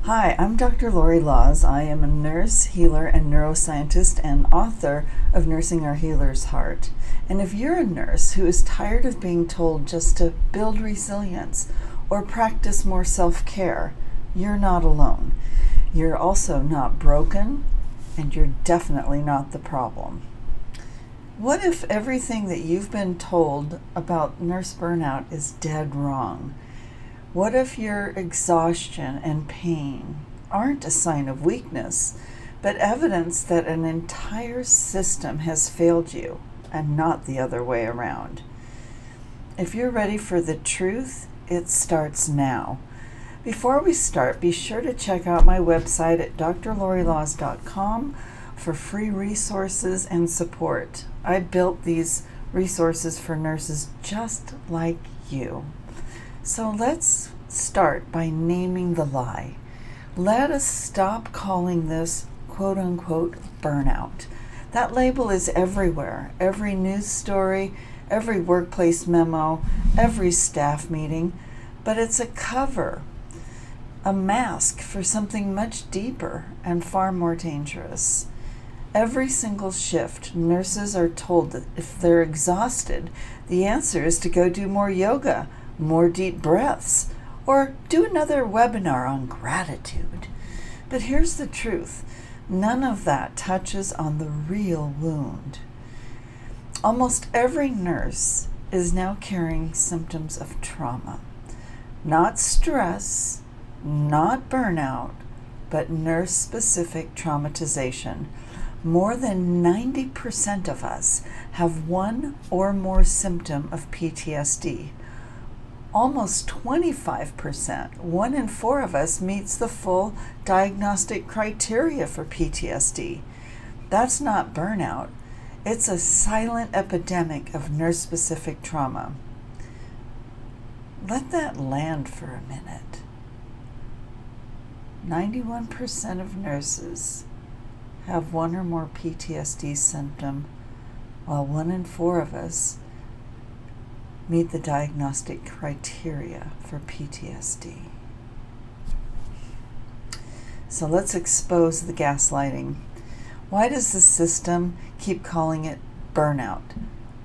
Hi, I'm Dr. Lorre Laws. I am a nurse, healer, and neuroscientist and author of Nursing Our Healer's Heart. And if you're a nurse who is tired of being told just to build resilience or practice more self-care, you're not alone. You're also not broken, and you're definitely not the problem. What if everything that you've been told about nurse burnout is dead wrong? What if your exhaustion and pain aren't a sign of weakness, but evidence that an entire system has failed you and not the other way around? If you're ready for the truth, it starts now. Before we start, be sure to check out my website at drlorrelaws.com for free resources and support. I built these resources for nurses just like you. So let's start by naming the lie. Let us stop calling this quote-unquote burnout. That label is everywhere. Every news story, every workplace memo, every staff meeting. But it's a cover, a mask for something much deeper and far more dangerous. Every single shift, nurses are told that if they're exhausted, the answer is to go do more yoga, more deep breaths, or do another webinar on gratitude. But here's the truth. None of that touches on the real wound. Almost every nurse is now carrying symptoms of trauma. Not stress, not burnout, but nurse-specific traumatization. More than 90% of us have one or more symptom of PTSD. Almost 25%, 1 in 4 of us meets the full diagnostic criteria for PTSD. That's not burnout. It's a silent epidemic of nurse-specific trauma. Let that land for a minute. 91% of nurses have 1 or more PTSD symptom, while 1 in 4 of us meet the diagnostic criteria for PTSD. So let's expose the gaslighting. Why does the system keep calling it burnout?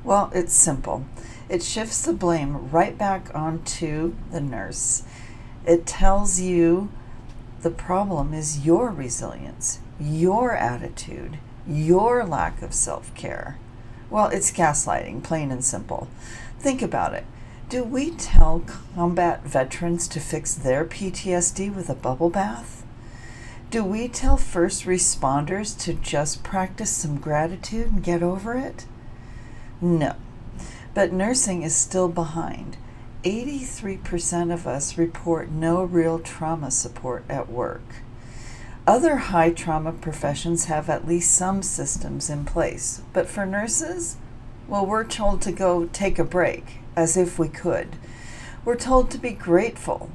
Well, it's simple. It shifts the blame right back onto the nurse. It tells you the problem is your resilience, your attitude, your lack of self-care. Well, it's gaslighting, plain and simple. Think about it. Do we tell combat veterans to fix their PTSD with a bubble bath? Do we tell first responders to just practice some gratitude and get over it? No. But nursing is still behind. 83% of us report no real trauma support at work. Other high trauma professions have at least some systems in place. But for nurses, well, we're told to go take a break, as if we could. We're told to be grateful,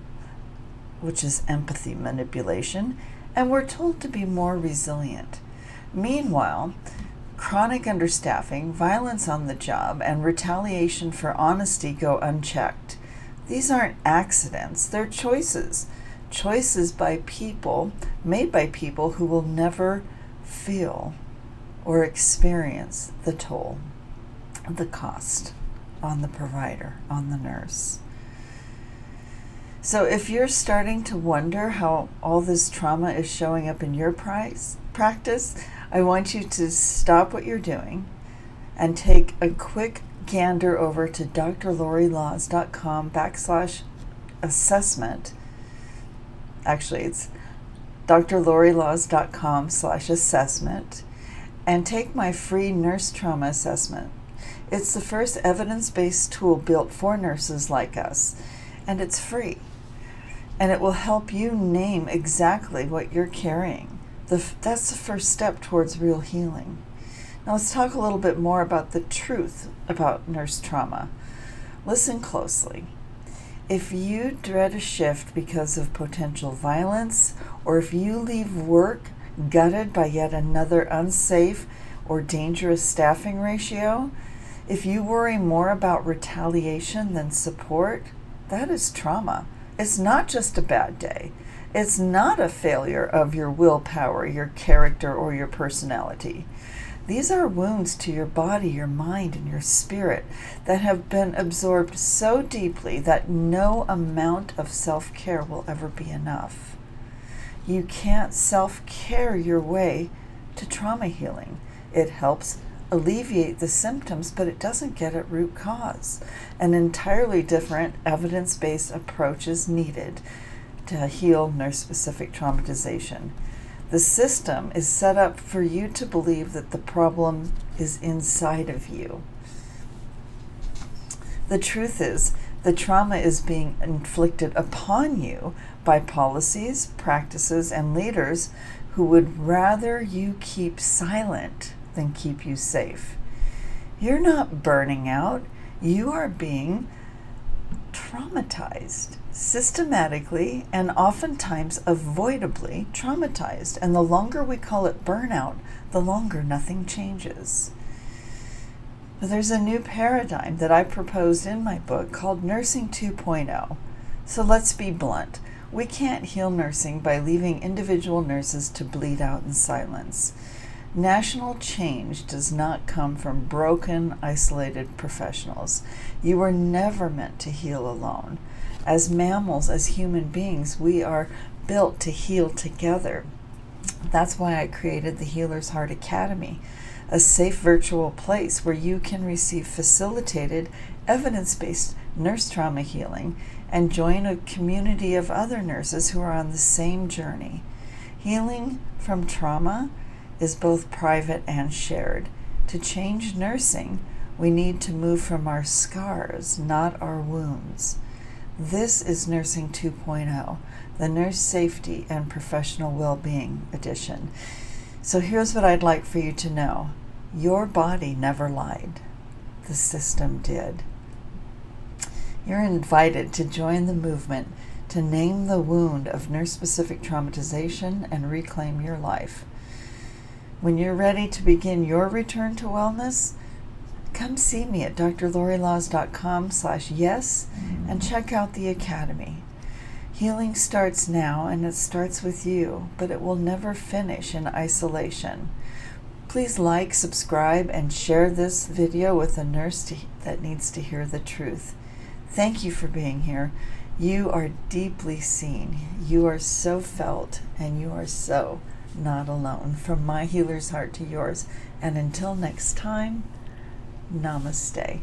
which is empathy manipulation, and we're told to be more resilient. Meanwhile, chronic understaffing, violence on the job, and retaliation for honesty go unchecked. These aren't accidents, they're choices. Choices by people, made by people who will never feel or experience the toll, the cost on the provider, on the nurse. So if you're starting to wonder how all this trauma is showing up in your practice, I want you to stop what you're doing and take a quick gander over to drlorrelaws.com/assessment. Actually, it's drlorrelaws.com/assessment, and take my free nurse trauma assessment. It's the first evidence-based tool built for nurses like us, and it's free. And it will help you name exactly what you're carrying. That's the first step towards real healing. Now let's talk a little bit more about the truth about nurse trauma. Listen closely. If you dread a shift because of potential violence, or if you leave work gutted by yet another unsafe or dangerous staffing ratio, if you worry more about retaliation than support, that is trauma. It's not just a bad day. It's not a failure of your willpower, your character, or your personality. These are wounds to your body, your mind, and your spirit that have been absorbed so deeply that no amount of self-care will ever be enough. You can't self-care your way to trauma healing. It helps alleviate the symptoms, but it doesn't get at root cause. An entirely different evidence-based approach is needed to heal nurse-specific traumatization. The system is set up for you to believe that the problem is inside of you. The truth is, the trauma is being inflicted upon you by policies, practices, and leaders who would rather you keep silent than keep you safe. You're not burning out. You are being traumatized, systematically and oftentimes avoidably traumatized. And the longer we call it burnout, the longer nothing changes. But there's a new paradigm that I proposed in my book called Nursing 2.0. So let's be blunt. We can't heal nursing by leaving individual nurses to bleed out in silence. National change does not come from broken, isolated professionals. You were never meant to heal alone. As mammals, as human beings, we are built to heal together. That's why I created the Healer's Heart Academy, a safe virtual place where you can receive facilitated, evidence-based nurse trauma healing and join a community of other nurses who are on the same journey. Healing from trauma is both private and shared. To change nursing, we need to move from our scars, not our wounds. This is Nursing 2.0, the Nurse Safety and Professional Wellbeing edition. So here's what I'd like for you to know. Your body never lied. The system did. You're invited to join the movement to name the wound of nurse-specific traumatization and reclaim your life. When you're ready to begin your return to wellness, come see me at drlorrelaws.com/yes and check out the Academy. Healing starts now, and it starts with you, but it will never finish in isolation. Please like, subscribe, and share this video with a nurse that needs to hear the truth. Thank you for being here. You are deeply seen. You are so felt, and you are so not alone. From my healer's heart to yours. And until next time, namaste.